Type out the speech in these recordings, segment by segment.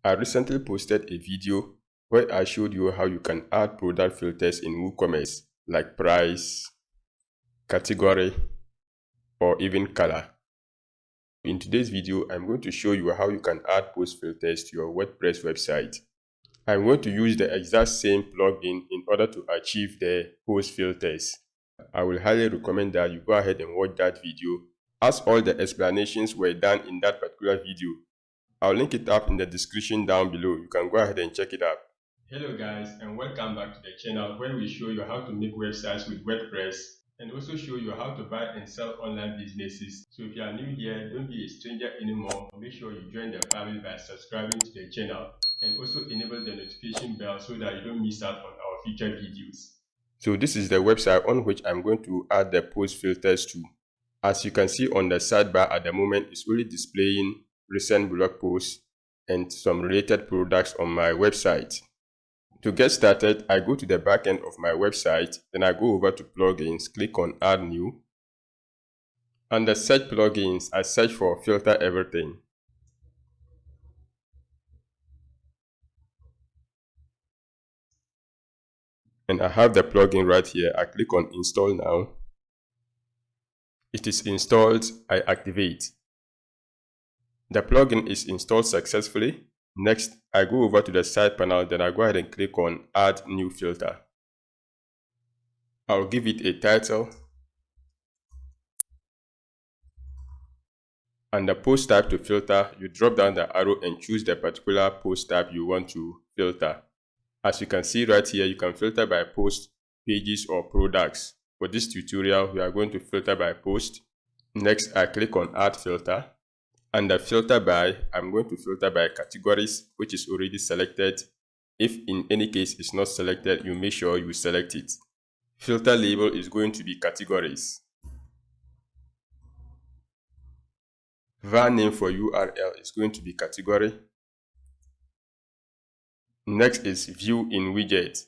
I recently posted a video where I showed you how you can add product filters in WooCommerce like price, category, or even color. In today's video, I'm going to show you how you can add post filters to your WordPress website. I'm going to use the exact same plugin in order to achieve the post filters. I will highly recommend that you go ahead and watch that video, as all the explanations were done in that particular video. I'll link it up in the description down below. You can go ahead and check it out. Hello guys, and welcome back to the channel where we show you how to make websites with WordPress and also show you how to buy and sell online businesses. So if you are new here, don't be a stranger anymore. Make sure you join the family by subscribing to the channel and also enable the notification bell so that you don't miss out on our future videos. So this is the website on which I'm going to add the post filters to. As you can see on the sidebar at the moment, it's only displaying recent blog posts and some related products on my website. To get started, I go to the back end of my website, then I go over to plugins, click on add new. Under search plugins, I search for filter everything. And I have the plugin right here. I click on install now. It is installed, I activate. The plugin is installed successfully. Next, I go over to the side panel, then I go ahead and click on add new filter. I'll give it a title. Under post type to filter, you drop down the arrow and choose the particular post type you want to filter. As you can see right here, you can filter by post, pages, or products. For this tutorial, we are going to filter by post. Next, I click on add filter. Under filter by, I'm going to filter by categories, which is already selected. If in any case it's not selected, you make sure you select it. Filter label is going to be categories. var name for URL is going to be category. Next is view in widget.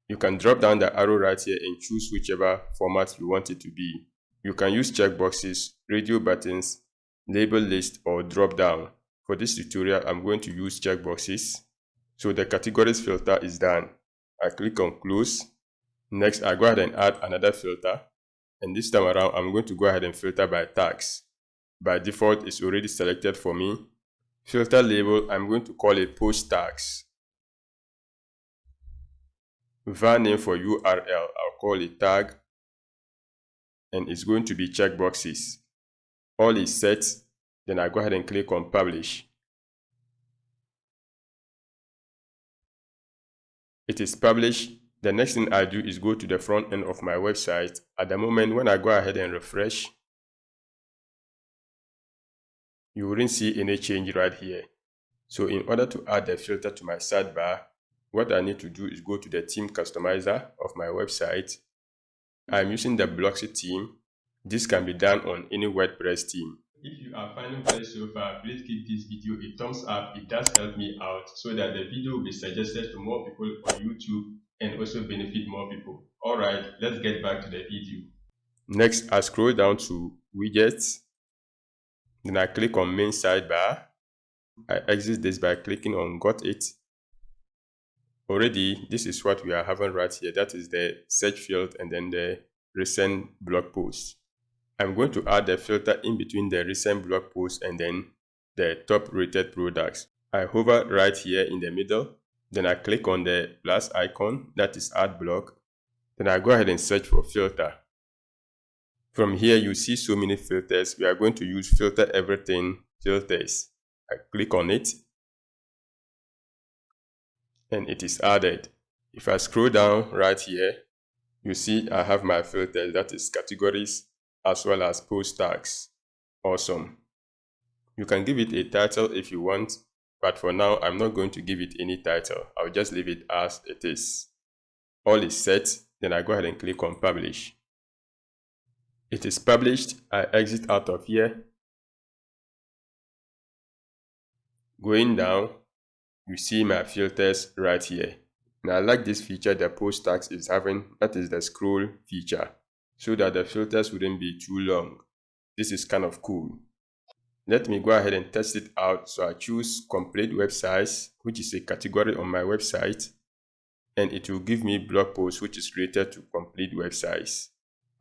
You can drop down the arrow right here and choose whichever format you want it to be. You can use checkboxes, radio buttons, label list, or drop down. For this tutorial, I'm going to use checkboxes. So the categories filter is done. I click on close. Next, I go ahead and add another filter. And this time around, I'm going to go ahead and filter by tags. By default, it's already selected for me. Filter label, I'm going to call it post tags. var name for URL, I'll call it tag. And it's going to be checkboxes. All is set, then I go ahead and click on publish. It is published. The next thing I do is go to the front end of my website. At the moment, when I go ahead and refresh, you wouldn't see any change right here. So in order to add the filter to my sidebar, what I need to do is go to the theme customizer of my website. I'm using the Blocksy theme. This can be done on any WordPress theme. If you are finding value so far, please give this video a thumbs up. It does help me out so that the video will be suggested to more people on YouTube and also benefit more people. Alright, let's get back to the video. Next, I scroll down to widgets. Then I click on main sidebar. I exit this by clicking on got it. Already, this is what we are having right here. That is the search field and then the recent blog post. I'm going to add the filter in between the recent blog post and then the top rated products. I hover right here in the middle. Then I click on the plus icon, that is add block. Then I go ahead and search for filter. From here, you see so many filters. We are going to use filter everything filters. I click on it. And it is added. If I scroll down right here, you see I have my filters, that is categories as well as post tags. Awesome. You can give it a title if you want, but for now I'm not going to give it any title. I'll just leave it as it is. All is set, then I go ahead and click on publish. It is published. I exit out of here. Going down, you see my filters right here. Now I like this feature the post tags is having, that is the scroll feature, so that the filters wouldn't be too long. This is kind of cool. Let me go ahead and test it out. So I choose complete websites, which is a category on my website, and it will give me blog posts, which is related to complete websites.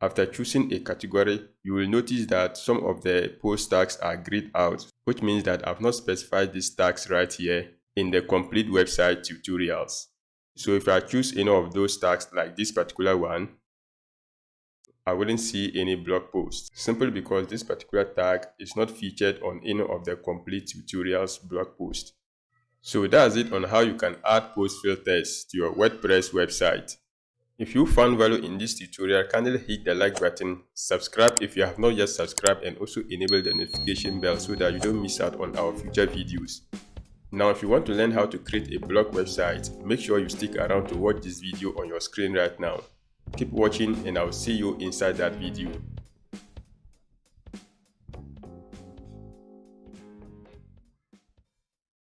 After choosing a category, you will notice that some of the post tags are grayed out, which means that I've not specified these tags right here in the complete website tutorials. So if I choose any of those tags like this particular one, I wouldn't see any blog posts, simply because this particular tag is not featured on any of the complete tutorials blog posts. So that's it on how you can add post filters to your WordPress website. If you found value in this tutorial, kindly hit the like button, subscribe if you have not yet subscribed, and also enable the notification bell so that you don't miss out on our future videos. Now, if you want to learn how to create a blog website, make sure you stick around to watch this video on your screen right now. Keep watching and I'll see you inside that video.